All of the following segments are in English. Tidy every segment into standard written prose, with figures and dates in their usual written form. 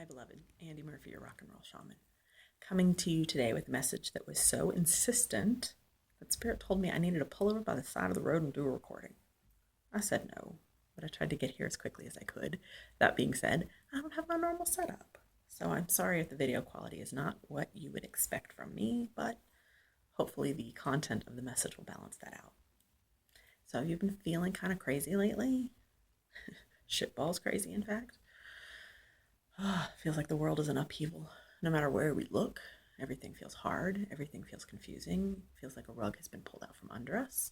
Hi, beloved. Andy Murphy, your rock and roll shaman. Coming to you today with a message that was so insistent that Spirit told me I needed to pull over by the side of the road and do a recording. I said no, but I tried to get here as quickly as I could. That being said, I don't have my normal setup. So I'm sorry if the video quality is not what you would expect from me, but hopefully the content of the message will balance that out. So you've been feeling kind of crazy lately? Shitballs crazy, in fact. Feels like the world is in upheaval. No matter where we look, everything feels hard, everything feels confusing, feels like a rug has been pulled out from under us.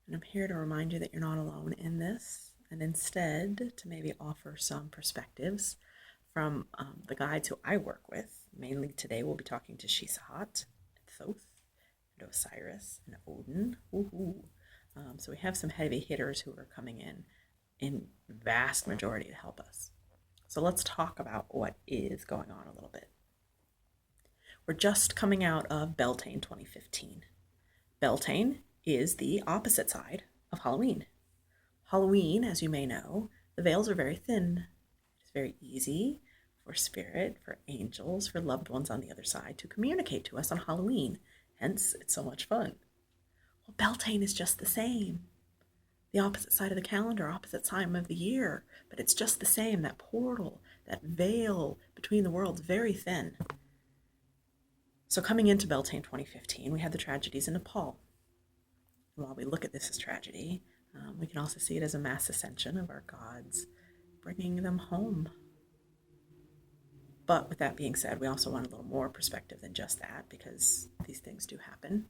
And I'm here to remind you that you're not alone in this, and instead to maybe offer some perspectives from the guides who I work with. Mainly today we'll be talking to Thoth and Osiris and Odin. So we have some heavy hitters who are coming in vast majority to help us. So let's talk about what is going on a little bit. We're just coming out of Beltane 2015. Beltane is the opposite side of Halloween. Halloween, as you may know, the veils are very thin. It's very easy for spirit, for angels, for loved ones on the other side to communicate to us on Halloween. Hence, it's so much fun. Well, Beltane is just the same. The opposite side of the calendar, opposite time of the year, but it's just the same. That portal, that veil between the worlds, very thin. So coming into Beltane 2015, we had the tragedies in Nepal. And while we look at this as tragedy, we can also see it as a mass ascension of our gods, bringing them home. But with that being said, we also want a little more perspective than just that, because these things do happen.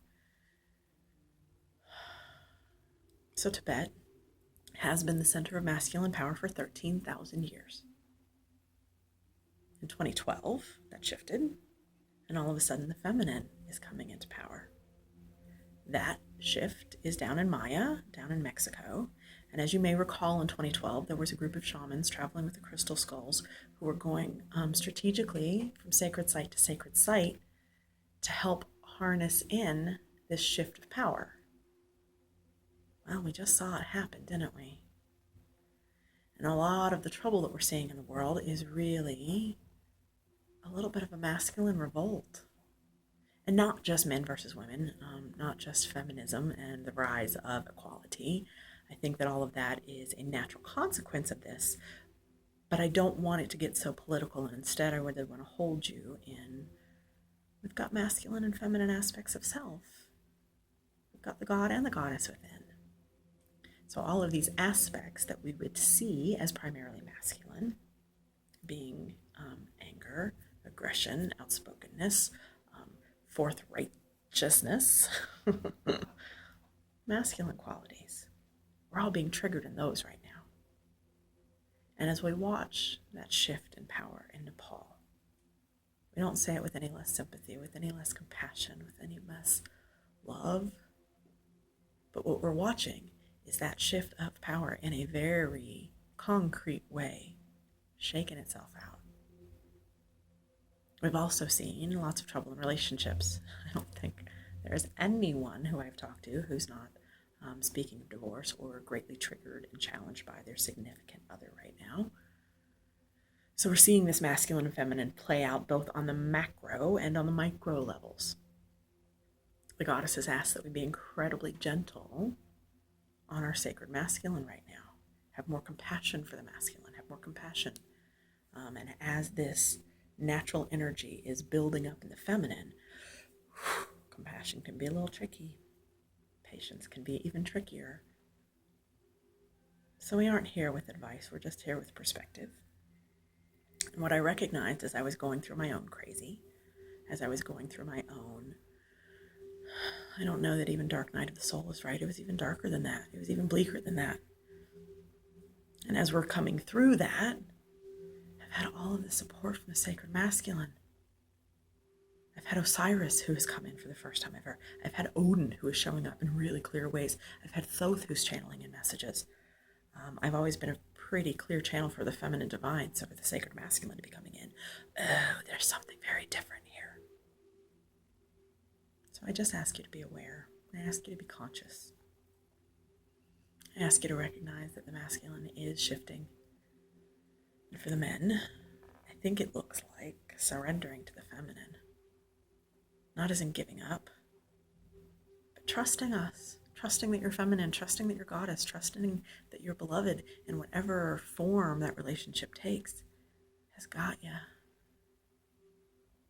So Tibet has been the center of masculine power for 13,000 years. In 2012, that shifted, and all of a sudden the feminine is coming into power. That shift is down in Maya, down in Mexico, and as you may recall, in 2012, there was a group of shamans traveling with the crystal skulls who were going strategically from sacred site to sacred site to help harness in this shift of power. Well, we just saw it happen, didn't we? And a lot of the trouble that we're seeing in the world is really a little bit of a masculine revolt. And not just men versus women, not just feminism and the rise of equality. I think that all of that is a natural consequence of this, but I don't want it to get so political, and instead I really want to hold you in, we've got masculine and feminine aspects of self. We've got the god and the goddess within. So all of these aspects that we would see as primarily masculine, being anger, aggression, outspokenness, forthrighteousness, masculine qualities. We're all being triggered in those right now. And as we watch that shift in power in Nepal, we don't say it with any less sympathy, with any less compassion, with any less love. But what we're watching is that shift of power in a very concrete way, shaking itself out. We've also seen lots of trouble in relationships. I don't think there's anyone who I've talked to who's not speaking of divorce or greatly triggered and challenged by their significant other right now. So we're seeing this masculine and feminine play out both on the macro and on the micro levels. The goddess has asked that we be incredibly gentle on our sacred masculine right now. Have more compassion for the masculine, have more compassion. And as this natural energy is building up in the feminine, compassion can be a little tricky. Patience can be even trickier. So we aren't here with advice, we're just here with perspective. And what I recognized as I was going through my own crazy, as I was going through my own, I don't know that even dark night of the soul is right. It was even darker than that. It was even bleaker than that. And as we're coming through that, I've had all of the support from the sacred masculine. I've had Osiris, who has come in for the first time ever. I've had Odin, who is showing up in really clear ways. I've had Thoth, who's channeling in messages. I've always been a pretty clear channel for the feminine divine, so for the sacred masculine to be coming in, oh, there's something very different here. So I just ask you to be aware. I ask you to be conscious. I ask you to recognize that the masculine is shifting. And for the men, I think it looks like surrendering to the feminine. Not as in giving up, but trusting us, trusting that you're feminine, trusting that you're goddess, trusting that you're beloved in whatever form that relationship takes has got you.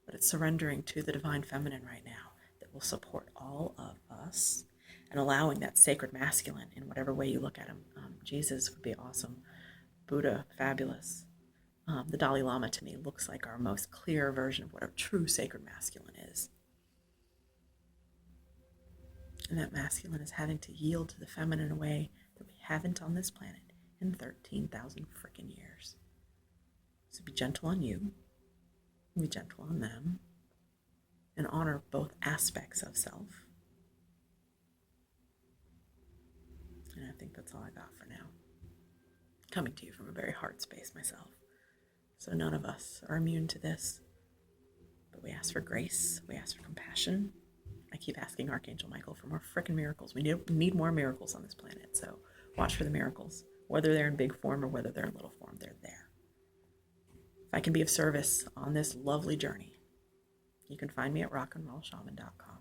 But it's surrendering to the divine feminine right now that will support all of us and allowing that sacred masculine in whatever way you look at him. Jesus would be awesome. Buddha, fabulous. The Dalai Lama to me looks like our most clear version of what a true sacred masculine is. And that masculine is having to yield to the feminine in a way that we haven't on this planet in 13,000 freaking years. So be gentle on you, be gentle on them, and honor both aspects of self. And I think that's all I got for now. Coming to you from a very heart space myself. So none of us are immune to this. But we ask for grace, we ask for compassion. I keep asking Archangel Michael for more frickin' miracles. We need more miracles on this planet, so watch for the miracles. Whether they're in big form or whether they're in little form, they're there. If I can be of service on this lovely journey, you can find me at rockandrollshaman.com.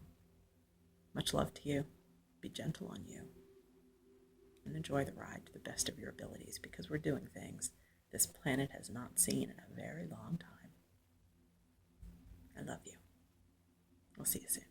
Much love to you. Be gentle on you. And enjoy the ride to the best of your abilities, because we're doing things this planet has not seen in a very long time. I love you. We'll see you soon.